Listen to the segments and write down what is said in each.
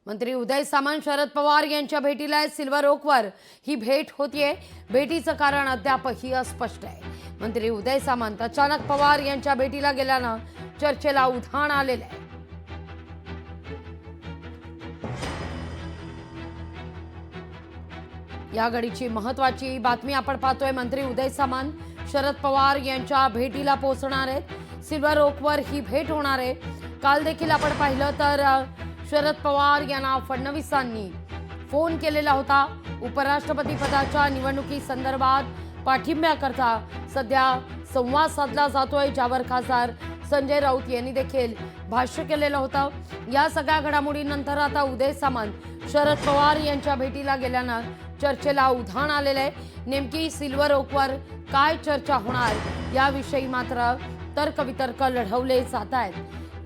मंत्री उदय सामंत शरद पवार यांच्या भेटीला आहेत. सिल्वर ओकवर ही भेट होतीये. भेटीचं कारण अद्यापही अस्पष्ट आहे. मंत्री उदय सामंत अचानक पवार यांच्या भेटीला गेल्यानं चर्चेला उधाण आलेलं आहे. या घडीची महत्वाची बातमी आपण पाहतोय. मंत्री उदय सामंत शरद पवार यांच्या भेटीला पोहोचणार आहेत. सिल्वर ओकवर ही भेट होणार आहे. काल देखील आपण पाहिलं तर शरद पवार यांना फडणवीसांनी फोन केलेला होता. उपराष्ट्रपती पदाच्या निवडणुकी संदर्भात पाठिंब्याकरता सध्या संवाद साधला जातोय, ज्यावर खासदार संजय राऊत यांनी देखील भाष्य केलेलं होतं. या सगळ्या घडामोडींनंतर आता उदय सामंत शरद पवार यांच्या भेटीला गेल्यानं चर्चेला उधाण आलेलं आहे. नेमकी सिल्वर ओकवर काय चर्चा होणार याविषयी मात्र तर्कवितर्क लढवले जात आहेत.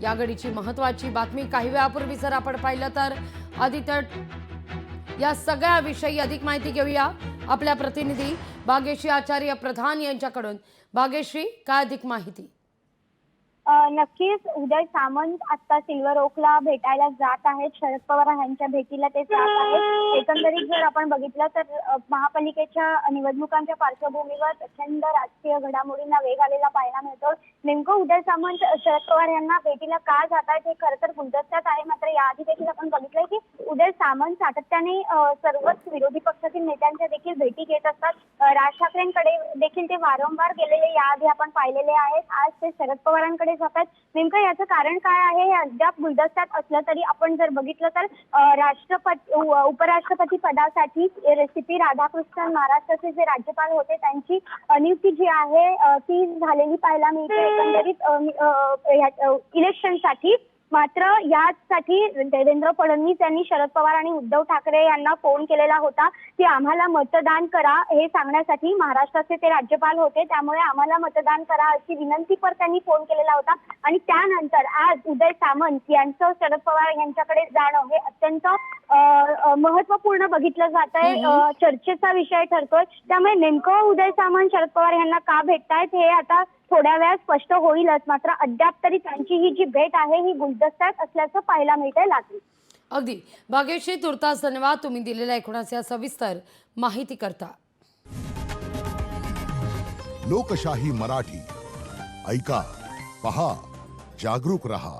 या घडीची महत्वाची बातमी. काही वेळापूर्वी जर आपण पाहिलं तर आदितट या सगळ्याविषयी अधिक माहिती घेऊया आपल्या प्रतिनिधी भाग्यश्री आचार्य प्रधान यांच्याकडून. भाग्यश्री, काय अधिक माहिती? नक्कीच उदय सामंत आता सिल्वर ओकला भेटायला जात आहेत. शरद पवार यांच्या भेटीला ते जात आहेत. एकंदरीत जर आपण बघितलं तर महापालिकेच्या निवडणुकांच्या पार्श्वभूमीवर प्रचंड राजकीय घडामोडींना वेग आलेला पाहायला मिळतो. नेमकं उदय सामंत शरद पवार यांना भेटीला का जात आहेत हे खरं तर गुलदस्त्यात आहे. मात्र याआधी देखील आपण बघितलंय की उदय सामंत सातत्याने सर्वच विरोधी पक्षातील नेत्यांच्या देखील भेटी घेत असतात. राज ठाकरेंकडे देखील ते वारंवार गेलेले याआधी आपण पाहिलेले आहेत. आज ते शरद पवारांकडे जातात. नेमकं याचं कारण काय आहे हे अद्याप गुलदस्त्यात असलं तरी आपण जर बघितलं तर उपराष्ट्रपती पदासाठी CP राधाकृष्णन महाराष्ट्राचे जे राज्यपाल होते त्यांची नियुक्ती जी आहे ती झालेली पाहायला मिळते एकंदरीत इलेक्शनसाठी. मात्र यासाठी देवेंद्र फडणवीस यांनी शरद पवार आणि उद्धव ठाकरे यांना फोन केलेला होता की आम्हाला मतदान करा हे सांगण्यासाठी. महाराष्ट्राचे ते राज्यपाल होते त्यामुळे आम्हाला मतदान करा अशी विनंती पर त्यांनी फोन केलेला होता. आणि त्यानंतर आज उदय सामंत यांचं शरद पवार यांच्याकडे जाणं हे अत्यंत महत्वपूर्ण बघितलं जात आहे. चर्चेचा विषय ठरतोय. त्यामुळे नेमकं उदय सामंत शरद पवार यांना का भेटतायत हे आता थोड्या वेळात स्पष्ट होईलच. मात्र अद्याप तरी त्यांची ही जी भेट आहे ही गुलदस्त्यात असल्याचं पाहायला मिळतंय. लागली अगदी भाग्यश्री, तुर्तास धन्यवाद तुम्ही दिलेल्या एकूणच सविस्तर माहिती करता. लोकशाही मराठी ऐका, पहा, जागरूक रहा.